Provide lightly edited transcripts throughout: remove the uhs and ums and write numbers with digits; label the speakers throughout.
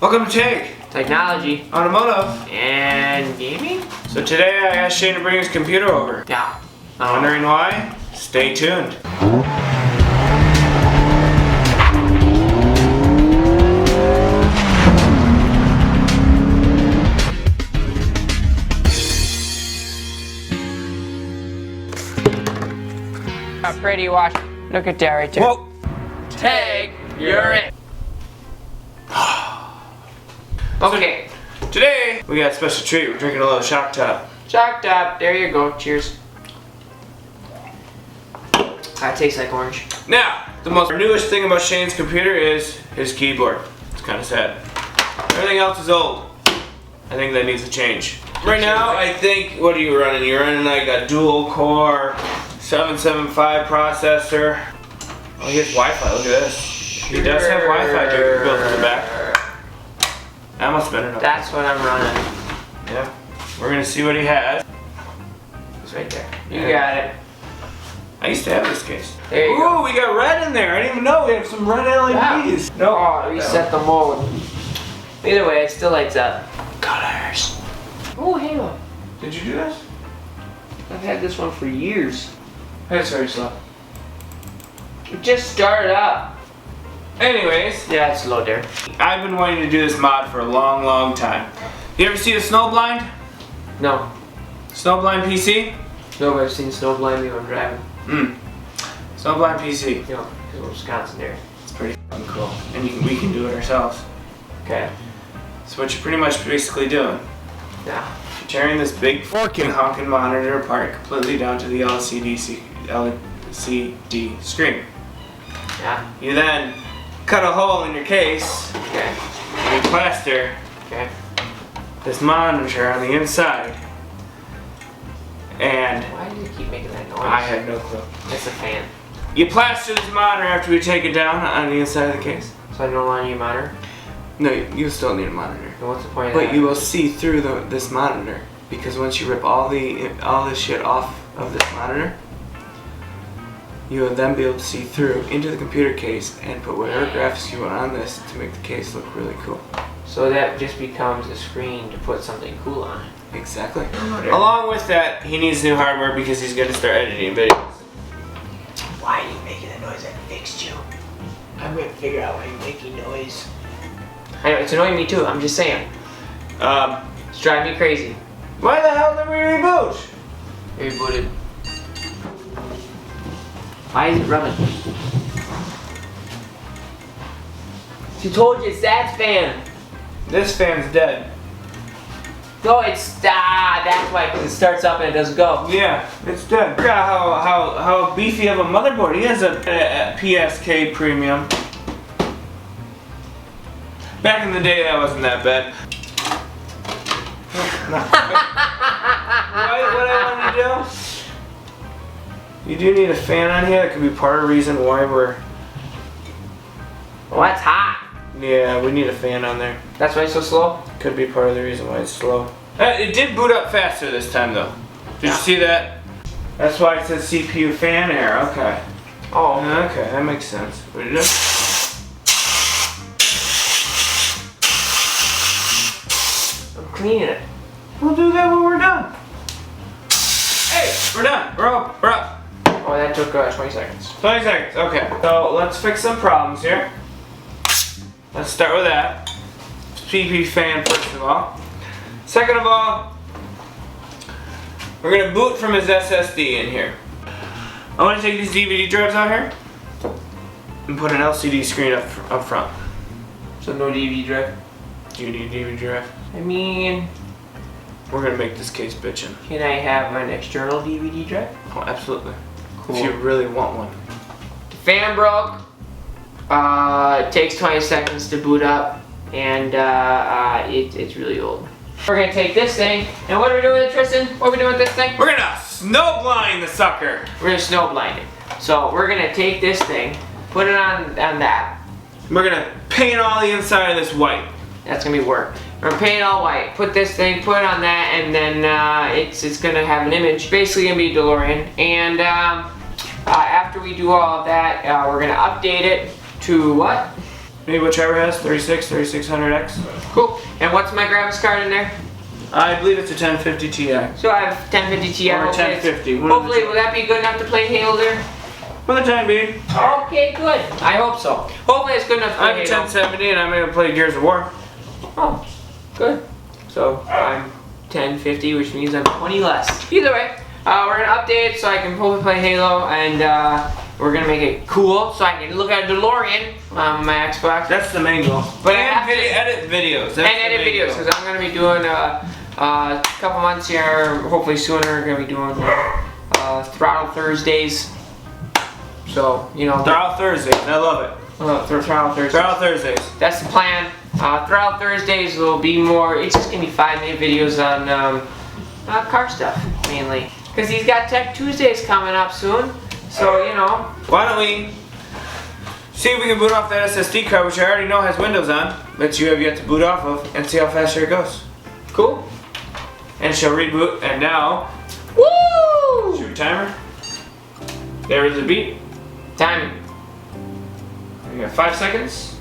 Speaker 1: Welcome to Take
Speaker 2: Technology
Speaker 1: Automotive
Speaker 2: and gaming?
Speaker 1: So today I asked Shane to bring his computer over.
Speaker 2: Yeah.
Speaker 1: Wondering why? Stay tuned.
Speaker 2: Pretty wash. Look at that right there.
Speaker 1: Whoa!
Speaker 2: Take, you're it. Okay.
Speaker 1: Today we got a special treat. We're drinking a little Shock Top.
Speaker 2: Shock Top. There you go. Cheers. That tastes like orange.
Speaker 1: Now, the most newest thing about Shane's computer is his keyboard. It's kind of sad. Everything else is old. I think that needs to change. Right now, I think, what are you running? You're running like a dual core 775 processor. Oh, he has Wi-Fi. Look at this. He does have Wi-Fi built in the back. That must have been enough.
Speaker 2: That's what I'm running.
Speaker 1: Yeah. We're gonna see what he has.
Speaker 2: It's right there. You got it.
Speaker 1: I used to have this case.
Speaker 2: There you
Speaker 1: Ooh,
Speaker 2: go.
Speaker 1: we got red in there. I didn't even know we have some red LEDs.
Speaker 2: Yeah.
Speaker 1: No.
Speaker 2: Oh, reset the mode. Either way, it still lights up.
Speaker 1: Colors.
Speaker 2: Oh, Halo.
Speaker 1: Did you do this?
Speaker 2: I've had this one for years.
Speaker 1: It's very slow.
Speaker 2: It just started up.
Speaker 1: Anyways,
Speaker 2: Yeah, it's low there.
Speaker 1: I've been wanting to do this mod for a long, long time. You ever see the Snowblind?
Speaker 2: No.
Speaker 1: Snowblind PC?
Speaker 2: No, but I've seen Snowblind when I'm driving.
Speaker 1: Snowblind PC.
Speaker 2: You know, because we're Wisconsin there.
Speaker 1: It's pretty fucking cool. And we can do it ourselves.
Speaker 2: Okay.
Speaker 1: So what you're pretty much basically doing,
Speaker 2: Yeah.
Speaker 1: you're tearing this big fucking honking monitor apart completely down to the LCD screen.
Speaker 2: Yeah.
Speaker 1: You then cut a hole in your case
Speaker 2: Okay.
Speaker 1: and you plaster
Speaker 2: Okay.
Speaker 1: this monitor on the inside. And
Speaker 2: Why do you keep making that noise?
Speaker 1: I had no clue.
Speaker 2: It's a fan.
Speaker 1: You plaster this monitor after we take it down on the inside of the case.
Speaker 2: So I don't want any monitor?
Speaker 1: No, you still need a monitor.
Speaker 2: Then what's the point of
Speaker 1: But
Speaker 2: that?
Speaker 1: you will see through this monitor, because once you rip all this shit off of this monitor, you will then be able to see through into the computer case and put whatever graphics you want on this to make the case look really cool.
Speaker 2: So that just becomes a screen to put something cool on it.
Speaker 1: Exactly. Along with that, he needs new hardware because he's going to start editing videos.
Speaker 2: Why are you making the noise? I fixed you. I'm gonna figure out why you're making noise. I know, it's annoying me too, I'm just saying. It's driving me crazy.
Speaker 1: Why the hell did we reboot?
Speaker 2: Rebooted. Why is it running? She told you it's that fan.
Speaker 1: This fan's dead.
Speaker 2: No, it's that's why, because it starts up and it doesn't go.
Speaker 1: Yeah, it's dead. I forgot how beefy of a motherboard. He has a PSK Premium. Back in the day, that wasn't that bad. What I want to do? You do need a fan on here. That could be part of the reason why we're.
Speaker 2: Well, that's hot.
Speaker 1: Yeah, we need a fan on there.
Speaker 2: That's why it's so slow?
Speaker 1: Could be part of the reason why it's slow. It did boot up faster this time though. Did you see that? That's why it says CPU fan error. Okay.
Speaker 2: Oh.
Speaker 1: Okay, that makes sense. What did you do?
Speaker 2: I'm cleaning it.
Speaker 1: We'll do that when we're done. Hey, we're done. We're up. We're up.
Speaker 2: Oh, that took 20 seconds.
Speaker 1: 20 seconds. Okay. So let's fix some problems here. Let's start with that. CPU fan first of all. Second of all, we're gonna boot from his SSD in here. I want to take these DVD drives out here and put an LCD screen up front.
Speaker 2: So no DVD drive?
Speaker 1: Do you need a DVD drive?
Speaker 2: I mean,
Speaker 1: We're gonna make this case bitchin'.
Speaker 2: can I have an external DVD drive?
Speaker 1: Oh, absolutely.
Speaker 2: Cool.
Speaker 1: If you really want one.
Speaker 2: The fan broke. It takes 20 seconds to boot up, and it's really old. We're gonna take this thing, and what are we doing with it, Tristan? What are we doing with this thing?
Speaker 1: We're gonna snowblind the sucker.
Speaker 2: We're gonna snow blind it. So we're gonna take this thing, put it on that.
Speaker 1: We're gonna paint all the inside of this white.
Speaker 2: That's gonna be work. We're gonna paint it all white. Put this thing, put it on that, and then it's gonna have an image. Basically gonna be a DeLorean. And after we do all of that, we're gonna update it to what?
Speaker 1: maybe what Trevor has, 3600X.
Speaker 2: Cool. And what's my graphics card in there?
Speaker 1: I believe it's a 1050 Ti.
Speaker 2: So I have 1050 Ti.
Speaker 1: Or
Speaker 2: Hopefully
Speaker 1: 1050.
Speaker 2: Hopefully, will that be good enough to play Halo there?
Speaker 1: For the time being.
Speaker 2: Okay, good. I hope so. Hopefully it's good enough to
Speaker 1: I
Speaker 2: play
Speaker 1: have a
Speaker 2: Halo.
Speaker 1: 1070 and I'm able to play Gears of War.
Speaker 2: Oh, good. So I'm 1050, which means I'm 20 less. Either way, we're gonna update so I can hopefully play Halo, and we're gonna make it cool so I can look at a DeLorean on my Xbox.
Speaker 1: That's the main goal.
Speaker 2: But I
Speaker 1: and
Speaker 2: have to
Speaker 1: edit videos. That's
Speaker 2: and edit videos, because I'm gonna be doing a couple months here, hopefully sooner. We're gonna be doing Throttle Thursdays. So you know,
Speaker 1: Throttle Thursdays. I love it.
Speaker 2: Throttle Thursdays.
Speaker 1: Throttle Thursdays.
Speaker 2: That's the plan. Throttle Thursdays will be more. It's just gonna be 5-minute videos on car stuff mainly. Because he's got Tech Tuesdays coming up soon. So you know.
Speaker 1: Why don't we see if we can boot off that SSD card, which I already know has Windows on, but you have yet to boot off of, and see how fast it goes.
Speaker 2: Cool.
Speaker 1: And she'll reboot. And now,
Speaker 2: Woo!
Speaker 1: shoot timer. There is a beat.
Speaker 2: Timing.
Speaker 1: You got 5 seconds.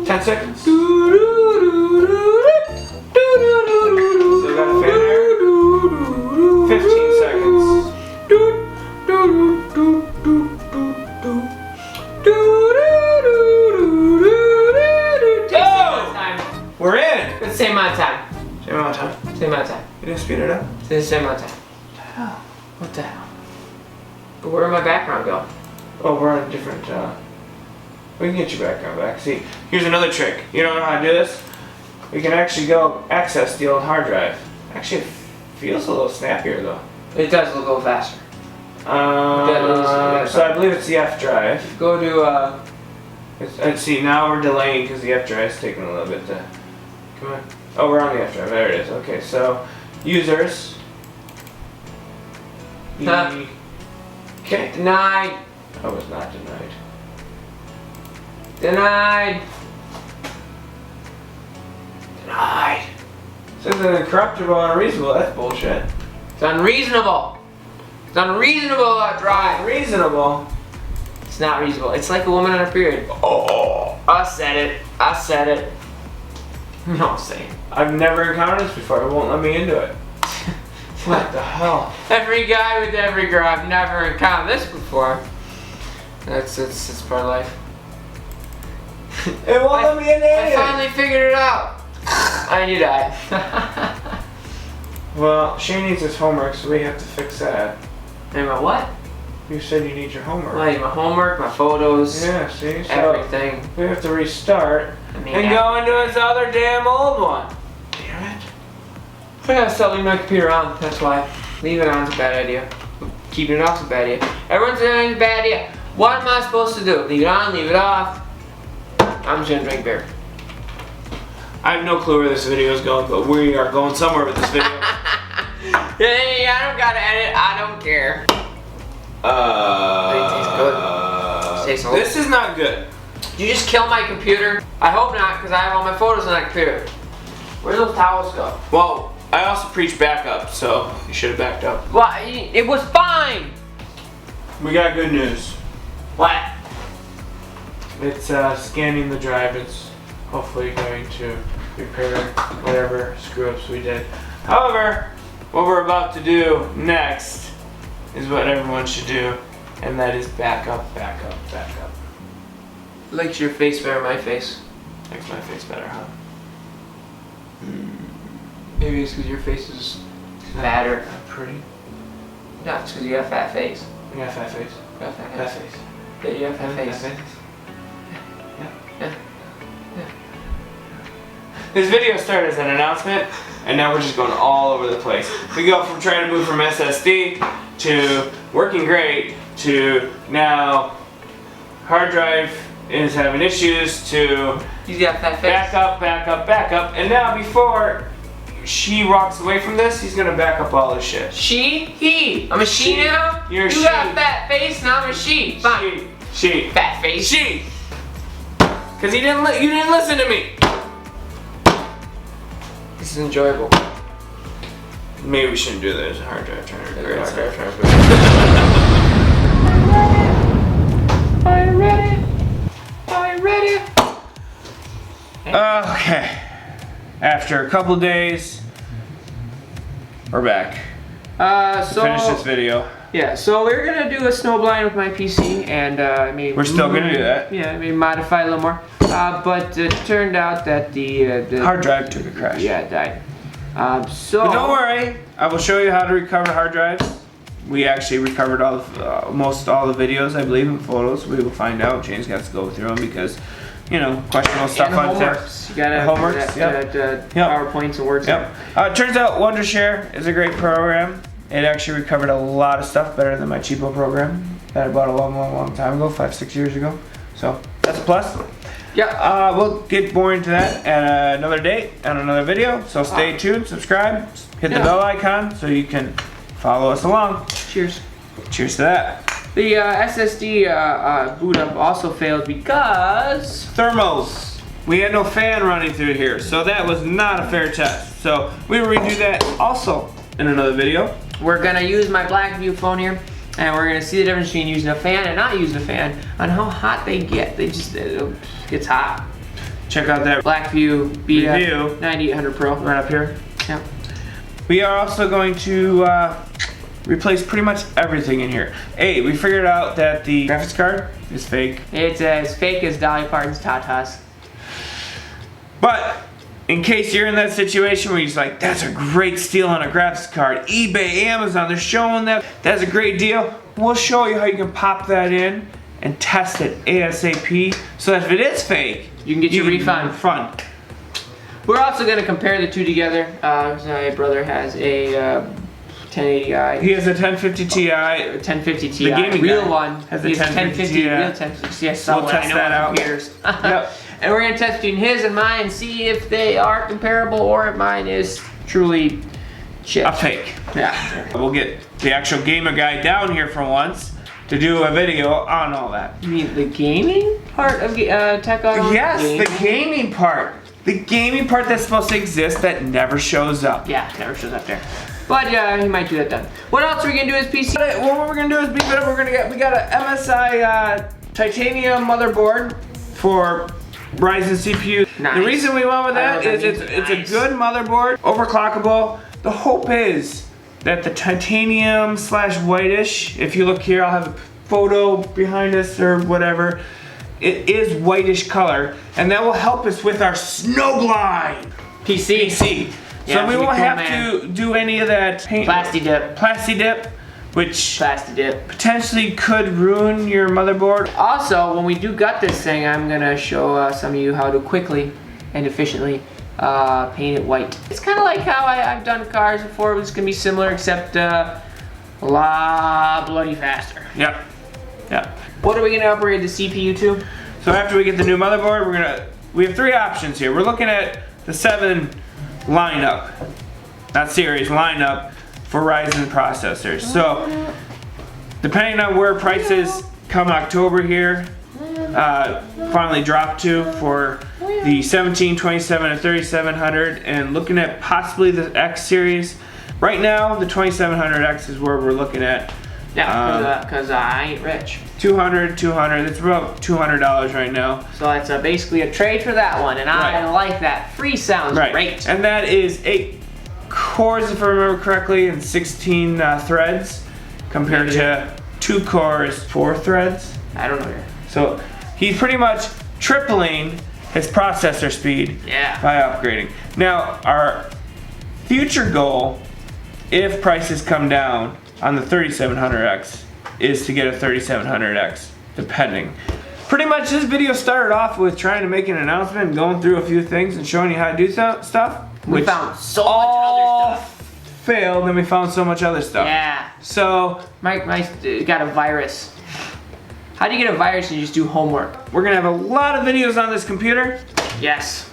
Speaker 1: 10 seconds. Still got a fan there. 15 seconds. We're in.
Speaker 2: It's the same amount of time.
Speaker 1: Same amount of time.
Speaker 2: Same amount of time.
Speaker 1: You didn't speed it up?
Speaker 2: It's the same amount of time. What the hell? But where did my background go?
Speaker 1: Oh, we're on a different, we can get your background back. See, here's another trick. You don't know how to do this? We can actually go access the old hard drive. Actually, it feels a little snappier though.
Speaker 2: It does look a little faster.
Speaker 1: So I believe it's the F drive.
Speaker 2: Go to
Speaker 1: And see, now we're delaying because the F drive is taking a little bit to come on. Oh, we're on the F drive. There it is. Okay, so users.
Speaker 2: Huh.
Speaker 1: Okay.
Speaker 2: denied.
Speaker 1: I was not denied.
Speaker 2: Denied.
Speaker 1: Denied. Says it's incorruptible and unreasonable. That's bullshit.
Speaker 2: It's unreasonable. It's unreasonable to drive.
Speaker 1: Reasonable.
Speaker 2: It's not reasonable. It's like a woman on her period.
Speaker 1: Oh.
Speaker 2: I said it. I said it. No, say it.
Speaker 1: I've never encountered this before. It won't let me into it. What the hell?
Speaker 2: Every guy with every girl. I've never encountered this before. It's part of life.
Speaker 1: It won't let me in
Speaker 2: I
Speaker 1: it.
Speaker 2: finally figured it out. I knew that.
Speaker 1: Well, Shane needs his homework, so we have to fix that.
Speaker 2: And my what?
Speaker 1: You said you need your homework.
Speaker 2: My homework, my photos,
Speaker 1: Yeah, see? So
Speaker 2: everything.
Speaker 1: we have to restart
Speaker 2: I mean,
Speaker 1: and go into this other damn old one. Damn it.
Speaker 2: I gotta stop leaving my computer on. That's why. Leaving it on is a bad idea. Keeping it off is a bad idea. Everyone's saying it's a bad idea. What am I supposed to do? Leave it on? Leave it off? I'm just gonna drink beer.
Speaker 1: I have no clue where this video is going, but we are going somewhere with this video.
Speaker 2: Hey, I don't gotta edit. I don't care. It tastes good. It tastes old.
Speaker 1: This is not good.
Speaker 2: Did you just kill my computer? I hope not, because I have all my photos on that computer. Where do those towels go?
Speaker 1: Well, I also preach backup, so you should have backed up.
Speaker 2: Well, it was fine.
Speaker 1: We got good news.
Speaker 2: What?
Speaker 1: It's scanning the drive. It's hopefully going to repair whatever screw-ups we did. However, what we're about to do next is what everyone should do, and that is backup, backup, backup.
Speaker 2: Likes your face better than my face.
Speaker 1: Makes my face better, huh?
Speaker 2: Maybe it's because your face is fatter.
Speaker 1: Not pretty.
Speaker 2: No, it's because you have a fat face.
Speaker 1: You got a fat face.
Speaker 2: You have a fat
Speaker 1: Fat
Speaker 2: face.
Speaker 1: face.
Speaker 2: Yeah, you have a fat face.
Speaker 1: Yeah. This video started as an announcement, and now we're just going all over the place. We go from trying to move from SSD to working great to now hard drive is having issues to
Speaker 2: He's got a fat face.
Speaker 1: backup, backup, backup, and now before she walks away from this, he's gonna back up all this shit.
Speaker 2: She, he. I'm a she now?
Speaker 1: You're a
Speaker 2: you
Speaker 1: she.
Speaker 2: got a fat face, now I'm a she. Fine.
Speaker 1: She.
Speaker 2: Fat face.
Speaker 1: She. Cause you didn't listen to me.
Speaker 2: This is enjoyable.
Speaker 1: Maybe we shouldn't do this. Hard drive trying to
Speaker 2: Hard drive trying Are you ready? Are you ready?
Speaker 1: Okay. After a couple days, we're back.
Speaker 2: So
Speaker 1: Finish this video.
Speaker 2: yeah, so we're gonna do a snowblind with my PC, and maybe
Speaker 1: We're still gonna do that.
Speaker 2: Yeah, maybe modify a little more. But it turned out that the
Speaker 1: Hard drive took a crash.
Speaker 2: yeah, it died. So
Speaker 1: But don't worry, I will show you how to recover hard drives. We actually recovered all of, most all the videos, I believe, and photos. We will find out. James has to go through them because, you know, questionable stuff
Speaker 2: and
Speaker 1: on there.
Speaker 2: homeworks. You gotta
Speaker 1: The homeworks,
Speaker 2: that,
Speaker 1: yep.
Speaker 2: PowerPoints and words.
Speaker 1: Yep. It turns out Wondershare is a great program. It actually recovered a lot of stuff better than my cheapo program that I bought a long time ago, 5-6 years ago. So that's a plus.
Speaker 2: Yeah.
Speaker 1: We'll get more into that at another date and another video. So stay tuned, subscribe, hit the bell icon so you can follow us along.
Speaker 2: Cheers.
Speaker 1: Cheers to that.
Speaker 2: The SSD boot up also failed because
Speaker 1: Thermals. We had no fan running through here, so that was not a fair test. So we will redo that also in another video.
Speaker 2: we're gonna use my Blackview phone here, and we're gonna see the difference between using a fan and not using a fan on how hot they get. It gets hot.
Speaker 1: Check out that
Speaker 2: Blackview
Speaker 1: Review.
Speaker 2: BF 9800 Pro.
Speaker 1: right up here.
Speaker 2: Yep.
Speaker 1: We are also going to replace pretty much everything in here. Hey, we figured out that the graphics card is fake.
Speaker 2: It's as fake as Dolly Parton's tatas.
Speaker 1: But in case you're in that situation where you're just like, that's a great steal on a graphics card, eBay, Amazon, they're showing that that's a great deal. We'll show you how you can pop that in and test it ASAP so that if it is fake,
Speaker 2: You can get your refund.
Speaker 1: refund.
Speaker 2: We're also gonna compare the two together. My brother has a 1080i.
Speaker 1: He has a 1050 Ti.
Speaker 2: 1050 Ti,
Speaker 1: The gaming
Speaker 2: real
Speaker 1: guy
Speaker 2: one.
Speaker 1: has a
Speaker 2: He has
Speaker 1: 1050
Speaker 2: real
Speaker 1: Ti.
Speaker 2: 1050. Yes,
Speaker 1: We'll
Speaker 2: somewhere.
Speaker 1: test
Speaker 2: I know
Speaker 1: that
Speaker 2: on
Speaker 1: out.
Speaker 2: computers.
Speaker 1: Yep.
Speaker 2: And we're gonna test between his and mine and see if they are comparable or if mine is truly shit.
Speaker 1: A fake.
Speaker 2: Yeah.
Speaker 1: We'll get the actual gamer guy down here for once to do a video on all that.
Speaker 2: You mean the gaming part of Tech Auto?
Speaker 1: Yes, the gaming part. The gaming part that's supposed to exist that never shows up.
Speaker 2: Yeah, it never shows up there. But yeah, he might do that then. What else are we gonna do as PC?
Speaker 1: What we're gonna do is beef it up. We got a MSI titanium motherboard for Ryzen CPU.
Speaker 2: Nice.
Speaker 1: The reason we went with
Speaker 2: I know
Speaker 1: that
Speaker 2: what
Speaker 1: is
Speaker 2: that
Speaker 1: it's
Speaker 2: means.
Speaker 1: a good motherboard, overclockable. The hope is that the titanium / whitish, if you look here, I'll have a photo behind us or whatever. It is whitish color, and that will help us with our snowblind PC.
Speaker 2: Yeah,
Speaker 1: So we
Speaker 2: pretty
Speaker 1: won't
Speaker 2: cool,
Speaker 1: have
Speaker 2: man.
Speaker 1: to do any of that paint.
Speaker 2: Plasti dip.
Speaker 1: Plasti dip, which
Speaker 2: Plasti dip.
Speaker 1: potentially could ruin your motherboard.
Speaker 2: Also, when we do gut this thing, I'm gonna show some of you how to quickly and efficiently paint it white. It's kind of like how I've done cars before. It's gonna be similar, except a lot bloody faster.
Speaker 1: Yep. Yep.
Speaker 2: What are we gonna upgrade the CPU to?
Speaker 1: So after we get the new motherboard, we have 3 options here. We're looking at the 7 lineup, not series, lineup for Ryzen processors. So depending on where prices come October here, finally drop to for the 17, 27, and 3700, and looking at possibly the X series. Right now, the 2700X is where we're looking at.
Speaker 2: Yeah, because I ain't rich.
Speaker 1: 200, it's about $200 right now.
Speaker 2: So that's basically a trade for that one, and I
Speaker 1: Right.
Speaker 2: like that. Free sounds great.
Speaker 1: And that is 8 cores, if I remember correctly, and 16 threads, compared to 2 cores, 4 threads.
Speaker 2: I don't know.
Speaker 1: So he's pretty much tripling his processor speed
Speaker 2: Yeah.
Speaker 1: by upgrading. Now, our future goal, if prices come down on the 3700X, is to get a 3700X, depending. Pretty much this video started off with trying to make an announcement and going through a few things and showing you how to do stuff.
Speaker 2: We
Speaker 1: which
Speaker 2: found so much
Speaker 1: all
Speaker 2: other stuff.
Speaker 1: failed, and we found so much other stuff.
Speaker 2: Yeah.
Speaker 1: So
Speaker 2: My got a virus. How do you get a virus and you just do homework?
Speaker 1: we're gonna have a lot of videos on this computer
Speaker 2: Yes.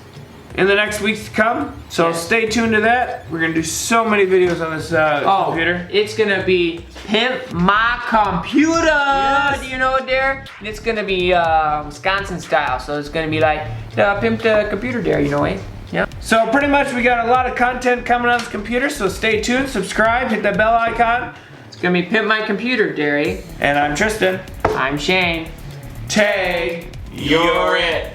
Speaker 1: in the next weeks to come. So
Speaker 2: Yes.
Speaker 1: stay tuned to that. We're gonna do so many videos on this computer.
Speaker 2: It's gonna be Pimp My Computer.
Speaker 1: Yes.
Speaker 2: Do you know it, Dare? And it's gonna be Wisconsin style, so it's gonna be like Pimp the Computer, Dare. You know, eh? Yeah.
Speaker 1: So pretty much we got a lot of content coming on this computer. So stay tuned, subscribe, hit that bell icon.
Speaker 2: It's gonna be Pimp My Computer, Dare.
Speaker 1: And I'm Tristan.
Speaker 2: I'm Shane.
Speaker 1: tag, you're it.